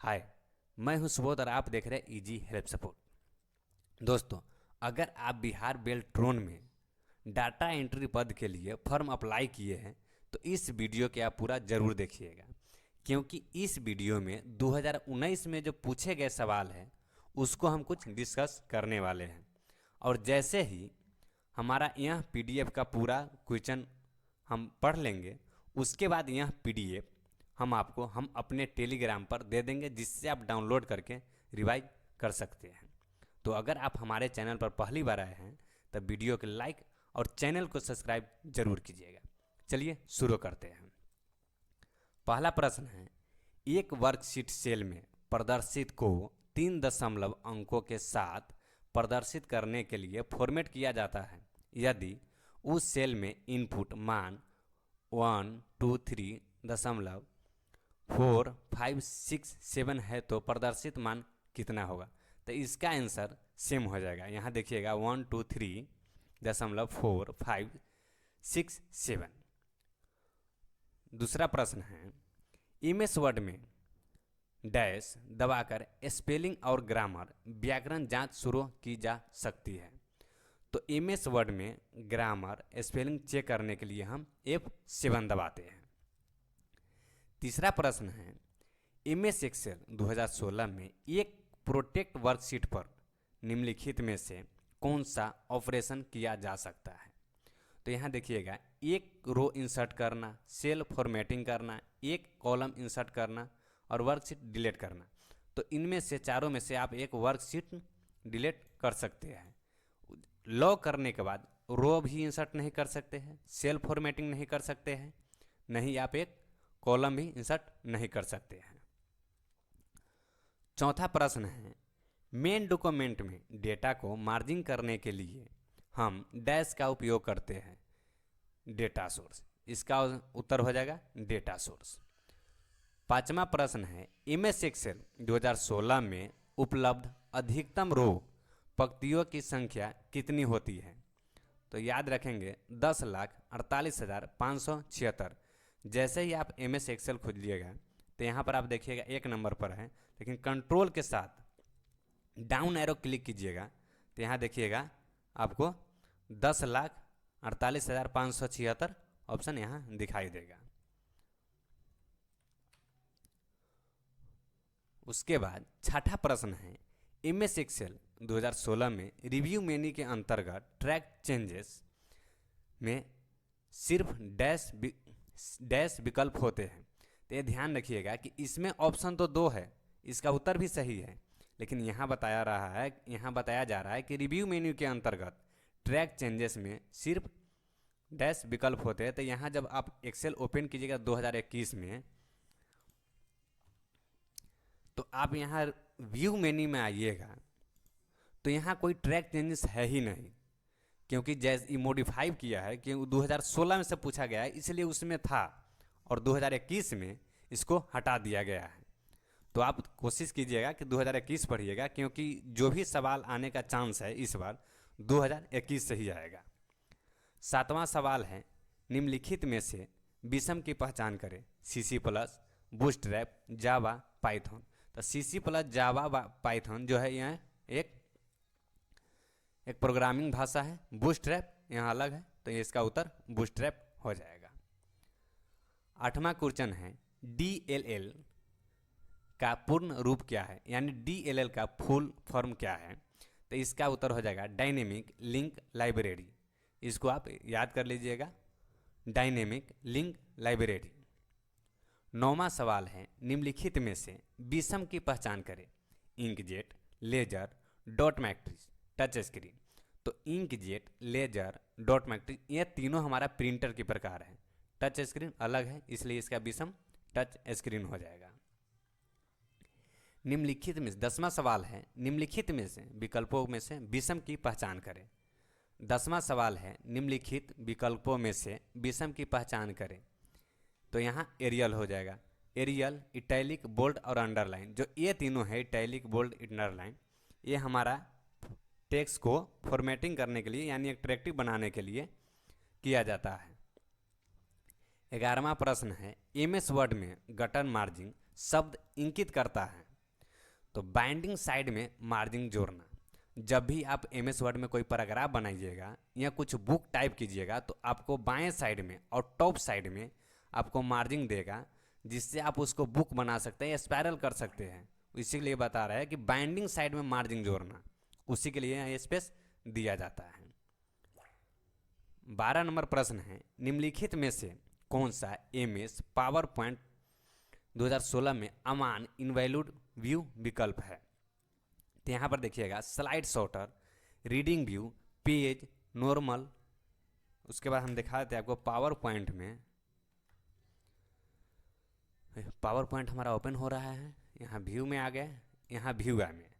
हाय, मैं हूं सुबोध और आप देख रहे हैं इजी हेल्प सपोर्ट। दोस्तों, अगर आप बिहार बेल्ट्रॉन में डाटा एंट्री पद के लिए फॉर्म अप्लाई किए हैं तो इस वीडियो के आप पूरा ज़रूर देखिएगा, क्योंकि इस वीडियो में 2019 में जो पूछे गए सवाल हैं उसको हम कुछ डिस्कस करने वाले हैं। और जैसे ही हमारा यह पीडीएफ का पूरा क्वेश्चन हम पढ़ लेंगे, उसके बाद यह पीडीएफ हम अपने टेलीग्राम पर दे देंगे, जिससे आप डाउनलोड करके रिवाइज कर सकते हैं। तो अगर आप हमारे चैनल पर पहली बार आए हैं तब वीडियो को लाइक और चैनल को सब्सक्राइब जरूर कीजिएगा। चलिए शुरू करते हैं। पहला प्रश्न है, एक वर्कशीट सेल में प्रदर्शित को 3 दशमलव अंकों के साथ प्रदर्शित करने के लिए फॉर्मेट किया जाता है। यदि उस सेल में इनपुट मान 1 2 3 दशमलव 4 5 6 7 है तो प्रदर्शित मान कितना होगा? तो इसका आंसर सेम हो जाएगा। यहाँ देखिएगा 1 2 3 दशमलव 4 5 6 7। दूसरा प्रश्न है, एमएस वर्ड में डैश दबाकर स्पेलिंग और ग्रामर व्याकरण जांच शुरू की जा सकती है। तो एमएस वर्ड में ग्रामर स्पेलिंग चेक करने के लिए हम F7 दबाते हैं। तीसरा प्रश्न है, एमएस एक्सेल 2016 में एक प्रोटेक्ट वर्कशीट पर निम्नलिखित में से कौन सा ऑपरेशन किया जा सकता है? तो यहाँ देखिएगा, एक रो इंसर्ट करना, सेल फॉर्मेटिंग करना, एक कॉलम इंसर्ट करना और वर्कशीट डिलीट करना। तो इनमें से चारों में से आप एक वर्कशीट डिलीट कर सकते हैं। लॉक करने के बाद रो भी इंसर्ट नहीं कर सकते हैं, सेल फॉर्मेटिंग नहीं कर सकते हैं, नहीं आप एक कॉलम भी इंसर्ट नहीं कर सकते हैं। चौथा प्रश्न है, मेन डॉक्यूमेंट में डेटा को मार्जिन करने के लिए हम डैश का उपयोग करते हैं, डेटा सोर्स। इसका उत्तर हो जाएगा डेटा सोर्स। पांचवा प्रश्न है, एमएस एक्सेल 2016 में उपलब्ध अधिकतम रो पंक्तियों की संख्या कितनी होती है? तो याद रखेंगे 10,48,576। जैसे ही आप एमएस एक्सेल खोज लीजिएगा तो यहाँ पर आप देखिएगा 1 नंबर पर है, लेकिन कंट्रोल के साथ डाउन एरो क्लिक कीजिएगा तो यहाँ देखिएगा आपको 10,48,576 ऑप्शन यहाँ दिखाई देगा। उसके बाद छठा प्रश्न है, एमएस एक्सेल 2016 में रिव्यू मेन्यू के अंतर्गत ट्रैक चेंजेस में सिर्फ डैश विकल्प होते हैं। तो ये ध्यान रखिएगा कि इसमें ऑप्शन तो 2 है, इसका उत्तर भी सही है, लेकिन यहाँ बताया जा रहा है कि रिव्यू मेन्यू के अंतर्गत ट्रैक चेंजेस में सिर्फ डैश विकल्प होते हैं। तो यहाँ जब आप एक्सेल ओपन कीजिएगा 2021 में, तो आप यहाँ व्यू मेन्यू में आइएगा तो यहाँ कोई ट्रैक चेंजेस है ही नहीं, क्योंकि जैसे मॉडिफाई किया है कि 2016 में से पूछा गया है, इसलिए उसमें था और 2021 में इसको हटा दिया गया है। तो आप कोशिश कीजिएगा कि 2021 पढ़िएगा, क्योंकि जो भी सवाल आने का चांस है इस बार 2021 से ही आएगा। सातवां सवाल है, निम्नलिखित में से विषम की पहचान करें, सीसी प्लस, बूटस्ट्रैप, जावा, पाइथन। तो सीसी प्लस, जावा, पाइथन जो है यह एक प्रोग्रामिंग भाषा है। बूटस्ट्रैप यहाँ अलग है, तो इसका उत्तर बूटस्ट्रैप हो जाएगा। 8वां क्वेश्चन है, DLL का पूर्ण रूप क्या है, यानी DLL का फुल फॉर्म क्या है? तो इसका उत्तर हो जाएगा डायनेमिक लिंक लाइब्रेरी। इसको आप याद कर लीजिएगा, डायनेमिक लिंक लाइब्रेरी। 9वां सवाल है, निम्नलिखित में से विषम की पहचान करें, inkjet, laser, dot matrix, touch screen. तो इंकजेट, लेजर, डॉट मैट्रिक्स ये तीनों हमारा प्रिंटर के प्रकार है। टच स्क्रीन अलग है, इसलिए इसका विषम टच स्क्रीन हो जाएगा। निम्नलिखित में 10वां सवाल है, निम्नलिखित में से विकल्पों में से विषम की पहचान करें। 10वां सवाल है, निम्नलिखित विकल्पों में से विषम की पहचान करें। तो यहाँ एरियल हो जाएगा, एरियल, इटैलिक, बोल्ड और अंडरलाइन। जो ये तीनों है, इटैलिक, बोल्ड, अंडरलाइन, ये हमारा टेक्स्ट को फॉर्मेटिंग करने के लिए यानी अट्रैक्टिव बनाने के लिए किया जाता है। 11वां प्रश्न है, एमएस वर्ड में गटर मार्जिन शब्द इंगित करता है तो बाइंडिंग साइड में मार्जिन जोड़ना, जब भी आप एमएस वर्ड में कोई पैराग्राफ बनाइएगा या कुछ बुक टाइप कीजिएगा तो आपको बाएं साइड में और टॉप साइड में आपको मार्जिन देगा, जिससे आप उसको बुक बना सकते हैं या स्पायरल कर सकते हैं। इसीलिए बता रहा है कि बाइंडिंग साइड में मार्जिन जोड़ना, उसी के लिए यहाँ स्पेस दिया जाता है। 12 नंबर प्रश्न है, निम्नलिखित में से कौन सा एमएस पावर पॉइंट 2016 में अमान इनवैलिड व्यू विकल्प है? तो यहाँ पर देखिएगा slide shorter, reading view, page, normal. उसके बाद हम दिखा देते हैं आपको पावर पॉइंट में। पावर पॉइंट हमारा ओपन हो रहा है, यहाँ व्यू में आ गए, यहाँ व्यू है में।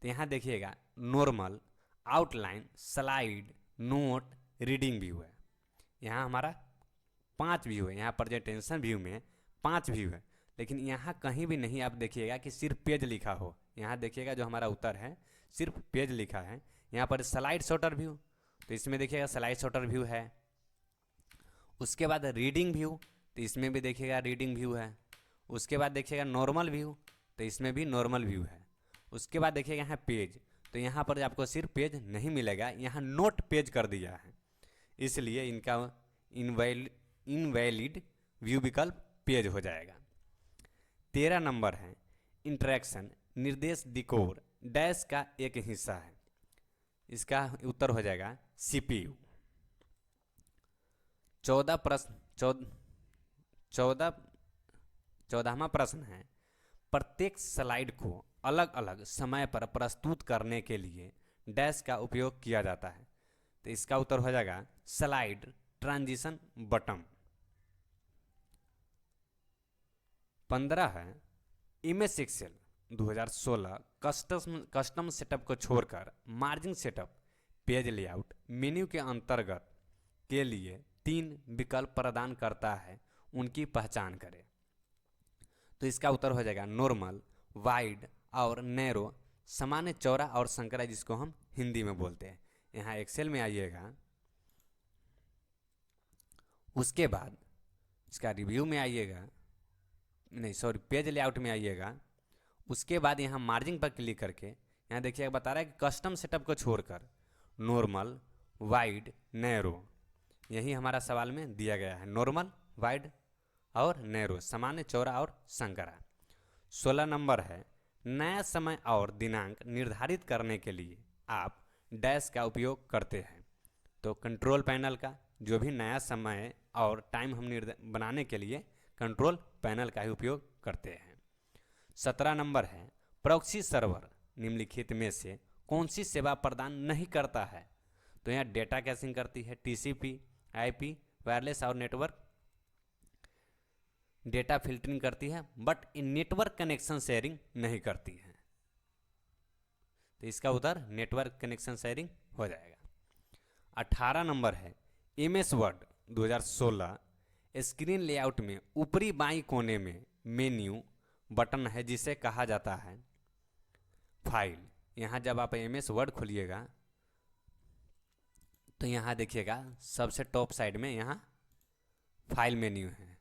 तो यहाँ देखिएगा normal, outline, slide, note, reading view है। यहाँ हमारा 5 व्यू है, यहाँ प्रेजेंटेशन व्यू में 5 व्यू है, लेकिन यहाँ कहीं भी नहीं आप देखिएगा कि सिर्फ पेज लिखा हो। यहाँ देखिएगा जो हमारा उत्तर है सिर्फ पेज लिखा है। यहाँ पर स्लाइड शॉर्टर व्यू, तो इसमें देखिएगा स्लाइड शॉर्टर व्यू है। उसके बाद रीडिंग व्यू, तो इसमें भी देखिएगा रीडिंग व्यू है। उसके बाद देखिएगा नॉर्मल व्यू, तो इसमें भी नॉर्मल व्यू है। उसके बाद देखिएगा यहाँ पेज, तो यहाँ पर आपको सिर्फ पेज नहीं मिलेगा, यहाँ नोट पेज कर दिया है, इसलिए इनका इनवैलिड व्यू विकल्प पेज हो जाएगा। 13 नंबर है, इंटरेक्शन निर्देश डिकोर डैश का एक हिस्सा है। इसका उत्तर हो जाएगा सीपीयू। 14वां प्रश्न है, प्रत्येक स्लाइड को अलग अलग समय पर प्रस्तुत करने के लिए डैश का उपयोग किया जाता है। तो इसका उत्तर हो जाएगा स्लाइड ट्रांजिशन बटन। 15 है, एमएस एक्सेल 2016 कस्टम सेटअप को छोड़कर margin setup, page layout menu के अंतर्गत के लिए 3 विकल्प प्रदान करता है, उनकी पहचान करें। तो इसका उत्तर हो जाएगा नॉर्मल, वाइड और नैरो, सामान्य, चौड़ा और संकरा, जिसको हम हिंदी में बोलते हैं। यहाँ एक्सेल में आइएगा, उसके बाद इसका रिव्यू में आइएगा, नहीं सॉरी पेज लेआउट में आइएगा। उसके बाद यहाँ मार्जिन पर क्लिक करके यहाँ देखिएगा बता रहा है कि कस्टम सेटअप को छोड़कर नॉर्मल, वाइड, नैरो, यही हमारा सवाल में दिया गया है। नॉर्मल, वाइड और नैरो, सामान्य, चौड़ा और संकरा। 16 नंबर है, नया समय और दिनांक निर्धारित करने के लिए आप डैश का उपयोग करते हैं। तो कंट्रोल पैनल का जो भी नया समय और टाइम हम बनाने के लिए कंट्रोल पैनल का ही उपयोग करते हैं। 17 नंबर है, प्रॉक्सी सर्वर निम्नलिखित में से कौन सी सेवा प्रदान नहीं करता है? तो यहाँ डेटा कैशिंग करती है, टीसीपी, आईपी, वायरलेस और नेटवर्क डेटा फिल्टरिंग करती है, but in network connection sharing नहीं करती है। तो इसका उत्तर नेटवर्क कनेक्शन शेयरिंग हो जाएगा। 18 नंबर है, एमएस वर्ड 2016 स्क्रीन लेआउट में ऊपरी बाईं कोने में मेन्यू बटन है, जिसे कहा जाता है फाइल। यहाँ जब आप एमएस वर्ड खोलिएगा तो यहाँ देखिएगा सबसे टॉप साइड में यहाँ फाइल मेन्यू है।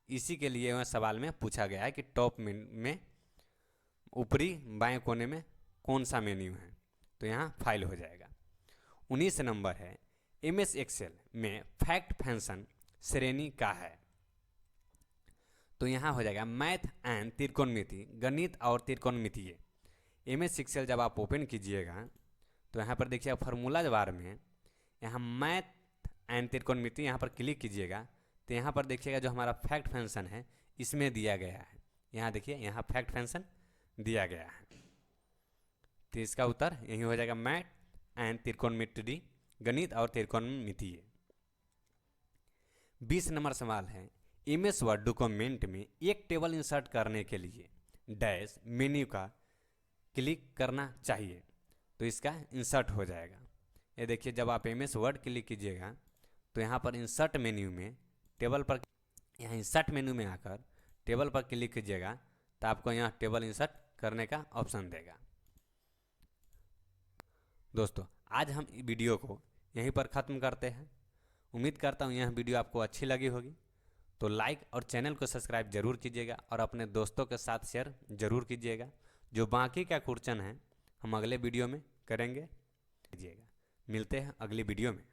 इसी के लिए वह सवाल में पूछा गया है कि टॉप में ऊपरी बाएं कोने में कौन सा मेन्यू है, तो यहाँ फाइल हो जाएगा। 19 नंबर है, एमएस एक्सेल में फैक्ट फंक्शन श्रेणी का है। तो यहाँ हो जाएगा मैथ एंड त्रिकोणमिति, गणित और त्रिकोणमितीय। एमएस एक्सेल जब आप ओपन कीजिएगा तो यहाँ पर देखिए फार्मूला बार में यहाँ मैथ एंड त्रिकोणमिति यहाँ पर क्लिक कीजिएगा तो यहाँ पर देखिएगा जो हमारा फैक्ट फंक्शन है इसमें दिया गया है। यहाँ देखिए यहाँ फैक्ट फंक्शन दिया गया है, तो इसका उत्तर यही हो जाएगा मैथ एंड त्रिकोणमिति, गणित और त्रिकोणमितीय। 20 नंबर सवाल है, एमएस वर्ड डॉक्यूमेंट में एक टेबल इंसर्ट करने के लिए डैश मेन्यू का क्लिक करना चाहिए। तो इसका इंसर्ट हो जाएगा। ये देखिए जब आप एमएस वर्ड क्लिक कीजिएगा तो यहाँ पर इंसर्ट मेन्यू में टेबल पर, यहाँ इंसर्ट मेन्यू में आकर टेबल पर क्लिक कीजिएगा तो आपको यहाँ टेबल इंसर्ट करने का ऑप्शन देगा। दोस्तों आज हम वीडियो को यहीं पर ख़त्म करते हैं। उम्मीद करता हूँ यह वीडियो आपको अच्छी लगी होगी। तो लाइक और चैनल को सब्सक्राइब जरूर कीजिएगा और अपने दोस्तों के साथ शेयर जरूर कीजिएगा। जो बाकी का क्वेश्चन है हम अगले वीडियो में करेंगे। कीजिएगा। मिलते हैं अगली वीडियो में।